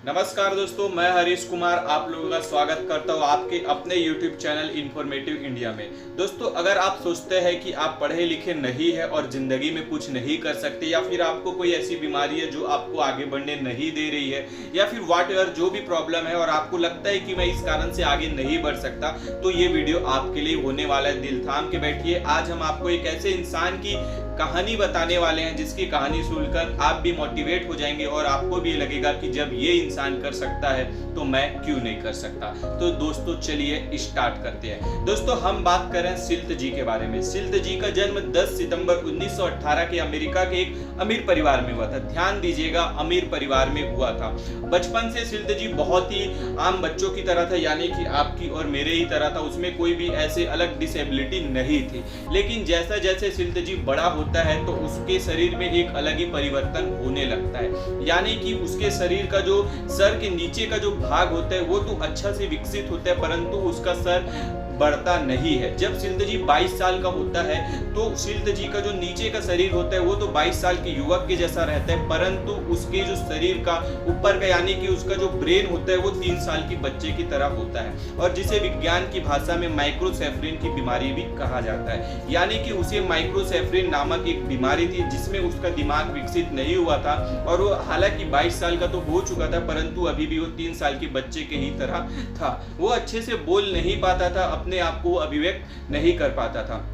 नमस्कार दोस्तों, मैं हरीश कुमार आप लोगों का स्वागत करता हूँ आपके अपने YouTube चैनल इन्फॉर्मेटिव इंडिया में। दोस्तों, अगर आप सोचते हैं कि आप पढ़े लिखे नहीं है और ज़िंदगी में कुछ नहीं कर सकते, या फिर आपको कोई ऐसी बीमारी है जो आपको आगे बढ़ने नहीं दे रही है, या फिर व्हाट एवर जो भी प्रॉब्लम है और आपको लगता है कि मैं इस कारण से आगे नहीं बढ़ सकता, तो ये वीडियो आपके लिए होने वाला है। दिल थाम के बैठिए। आज हम आपको एक ऐसे इंसान की कहानी बताने वाले हैं जिसकी कहानी सुनकर आप भी मोटिवेट हो जाएंगे और आपको भी लगेगा कि जब ये इंसान कर सकता है तो मैं क्यों नहीं कर सकता। तो दोस्तों चलिए स्टार्ट करते हैं। दोस्तों, हम बात करें सिल्त जी के बारे में। सिल्त जी का जन्म 10 सितंबर 1918 के अमेरिका के एक अमीर परिवार में हुआ था। ध्यान दीजिएगा, अमीर परिवार में हुआ था। बचपन से सिल्त जी बहुत ही आम बच्चों की तरह था, यानी कि आपकी और मेरे ही तरह था। उसमें कोई भी ऐसे अलग डिसेबिलिटी नहीं थी। लेकिन जैसा जैसे सिल्त जी बड़ा होता है तो उसके शरीर में एक अलग ही परिवर्तन होने लगता है, यानी कि उसके शरीर का जो सर के नीचे का जो भाग होता है वो तो अच्छा से विकसित होता है, परंतु उसका सर बढ़ता नहीं है। जब सिल्त जी 22 साल का होता है तो सिल्त जी का जो नीचे का शरीर होता है वो तो 22 साल के युवक के जैसा रहता है, परंतु उसके जो शरीर का ऊपर का यानी कि उसका जो ब्रेन होता है वो 3 साल की बच्चे की तरह होता है, और जिसे विज्ञान की भाषा में माइक्रोसेफरिन की बीमारी भी कहा जाता है। यानी कि उसे माइक्रोसेफरिन नामक एक बीमारी थी जिसमें उसका दिमाग विकसित नहीं हुआ था, और वो हालांकि 22 साल का तो हो चुका था, परंतु अभी भी वो 3 साल के बच्चे के ही तरह था। वो अच्छे से बोल नहीं पाता था, अपने आप को अभिव्यक्त नहीं कर पाता था।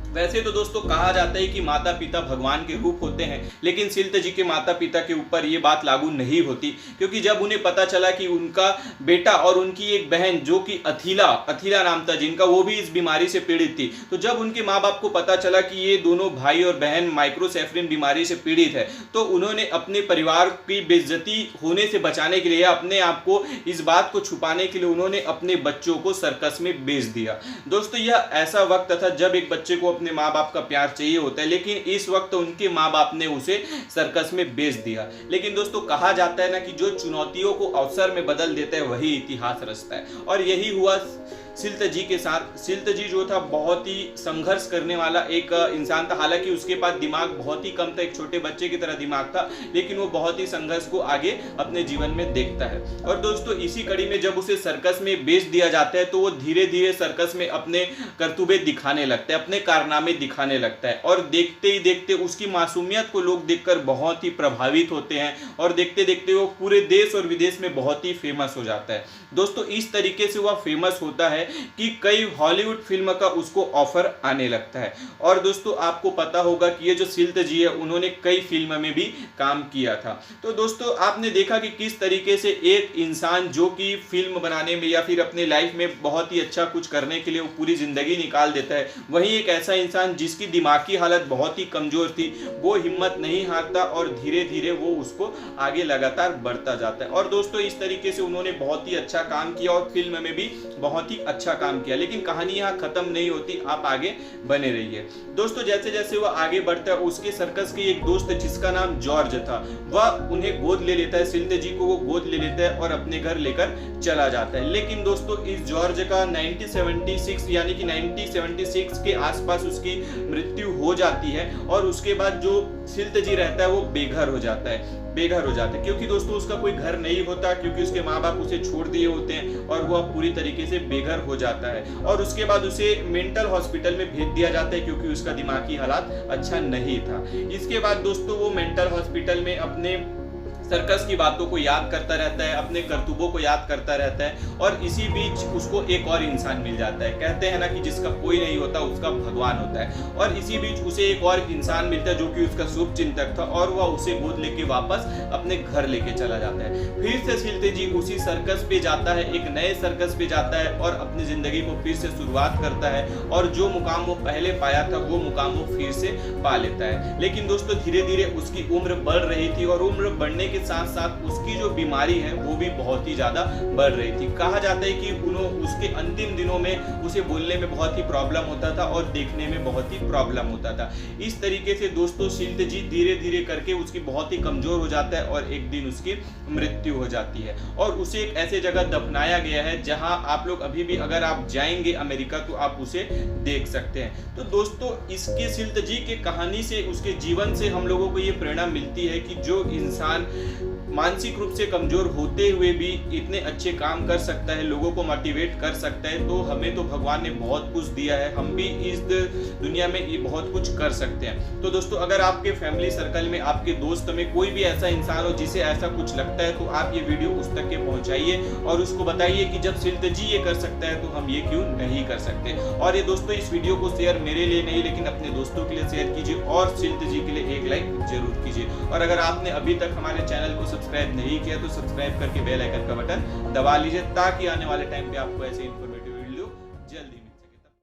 वैसे तो दोस्तों कहा जाता है कि माता पिता भगवान के रूप होते हैं, लेकिन सिल्त जी के माता पिता के ऊपर ये बात लागू नहीं होती, क्योंकि जब उन्हें पता चला कि उनका बेटा और उनकी एक बहन जो कि अथिला नाम था जिनका, वो भी इस बीमारी से पीड़ित थी, तो जब उनके माँ बाप को पता चला कि ये दोनों भाई और बहन माइक्रोसेफरिन बीमारी से पीड़ित है, तो उन्होंने अपने परिवार की बेइज्जती होने से बचाने के लिए, अपने आप को इस बात को छुपाने के लिए उन्होंने अपने बच्चों को सर्कस में भेज दिया। दोस्तों, यह ऐसा वक्त था जब एक बच्चे को अपने माँ बाप का प्यार चाहिए होता है, लेकिन इस वक्त उनके माँ बाप ने उसे सर्कस में भेज दिया। लेकिन दोस्तों कहा जाता है ना कि जो चुनौतियों को अवसर में बदल देता है वही इतिहास रचता है, और यही हुआ सिल्त जी के साथ। सिल्त जी जो था बहुत ही संघर्ष करने वाला एक इंसान था। हालांकि उसके पास दिमाग बहुत ही कम था, एक छोटे बच्चे की तरह दिमाग था, लेकिन वो बहुत ही संघर्ष को आगे अपने जीवन में देखता है। और दोस्तों इसी कड़ी में जब उसे सर्कस में बेच दिया जाता है तो वो धीरे धीरे सर्कस में अपने करतूबे दिखाने लगता है, अपने कारनामे दिखाने लगता है, और देखते ही देखते उसकी मासूमियत को लोग देखकर बहुत ही प्रभावित होते हैं, और देखते देखते वो पूरे देश और विदेश में बहुत ही फेमस हो जाता है। दोस्तों इस तरीके से वह फेमस होता है कि कई हॉलीवुड फिल्म का उसको ऑफर आने लगता है। और दोस्तों आपको पता होगा कि ये जो सिल्त जी है उन्होंने कई फिल्म में भी काम किया था। तो दोस्तों आपने देखा कि किस तरीके से एक इंसान जो कि फिल्म बनाने में या फिर अपने लाइफ में बहुत ही अच्छा कुछ करने के लिए वो पूरी जिंदगी निकाल देता है, वहीं एक ऐसा इंसान जिसकी दिमागी हालत बहुत ही कमजोर थी वो हिम्मत नहीं हारता और धीरे धीरे वो उसको आगे लगातार बढ़ता जाता है। और दोस्तों इस तरीके से उन्होंने बहुत ही अच्छा काम किया और फिल्म में भी बहुत ही अच्छा काम किया, लेकिन कहानी यहाँ खत्म नहीं होती, आप आगे बने रहिए। दोस्तों जैसे जैसे वह आगे बढ़ता है उसके सर्कस के एक दोस्त जिसका नाम जॉर्ज था, वह उन्हें गोद ले लेता है, सिल्त जी को वो गोद ले लेता है और अपने घर लेकर चला जाता है। लेकिन दोस्तों इस जॉर्ज का 1976 यानी कि 1976 के आसपास उसकी मृत्यु हो जाती है, और उसके बाद जो सिल्त जी रहता है वो बेघर हो जाता है, क्योंकि दोस्तों उसका कोई घर नहीं होता, क्योंकि उसके माँ बाप उसे छोड़ दिए होते हैं और वह पूरी तरीके से बेघर हो जाता है। और उसके बाद उसे मेंटल हॉस्पिटल में भेज दिया जाता है क्योंकि उसका दिमागी हालात अच्छा नहीं था। इसके बाद दोस्तों वो मेंटल हॉस्पिटल में अपने सर्कस की बातों को याद करता रहता है, अपने करतूबों को याद करता रहता है, और इसी बीच उसको एक और इंसान मिल जाता है। कहते हैं ना कि जिसका कोई नहीं होता उसका भगवान होता है, और इसी बीच उसे एक और इंसान मिलता है जो कि उसका शुभ चिंतक था, और वह उसे गोद लेके वापस अपने घर लेके चला जाता है। फिर से सिल्त जी उसी सर्कस पे जाता है, एक नए सर्कस पे जाता है और अपनी जिंदगी को फिर से शुरुआत करता है, और जो मुकाम वो पहले पाया था वो मुकाम वो फिर से पा लेता है। लेकिन दोस्तों धीरे धीरे उसकी उम्र बढ़ रही थी, और उम्र बढ़ने के साथ साथ उसकी जो बीमारी है वो भी बहुत ही ज्यादा बढ़ रही थी। कहा जाता है कि उसके अंतिम दिनों में उसे बोलने में बहुत ही प्रॉब्लम होता था और देखने में बहुत ही प्रॉब्लम होता था। इस तरीके से दोस्तों सिल्त जी धीरे धीरे करके उसकी बहुत ही कमजोर हो जाता है और एक दिन उसकी मृत्यु हो जाती है, और उसे एक ऐसे जगह दफनाया गया है जहां आप लोग अभी भी अगर आप जाएंगे अमेरिका तो आप उसे देख सकते हैं। तो दोस्तों इसके सिल्त जी के कहानी से, उसके जीवन से हम लोगों को ये प्रेरणा मिलती है कि जो इंसान मानसिक रूप से कमजोर होते हुए भी इतने अच्छे काम कर सकता है, लोगों को मोटिवेट कर सकता है, तो हमें तो भगवान ने बहुत कुछ दिया है, हम भी इस दुनिया में ये बहुत कुछ कर सकते हैं। तो दोस्तों अगर आपके फैमिली सर्कल में, आपके दोस्त में कोई भी ऐसा इंसान हो जिसे ऐसा कुछ लगता है, तो आप ये वीडियो उस तक के पहुंचाइए और उसको बताइए कि जब शिल्त जी ये कर सकता है तो हम ये क्यों नहीं कर सकते। और ये दोस्तों इस वीडियो को शेयर मेरे लिए नहीं लेकिन अपने दोस्तों के लिए शेयर कीजिए और शिल्त जी के लिए एक लाइक जरूर कीजिए। और अगर आपने अभी तक हमारे चैनल को सब्सक्राइब नहीं किया तो सब्सक्राइब करके बेल आइकन का बटन दबा लीजिए ताकि आने वाले टाइम पे आपको ऐसे इन्फॉर्मेशन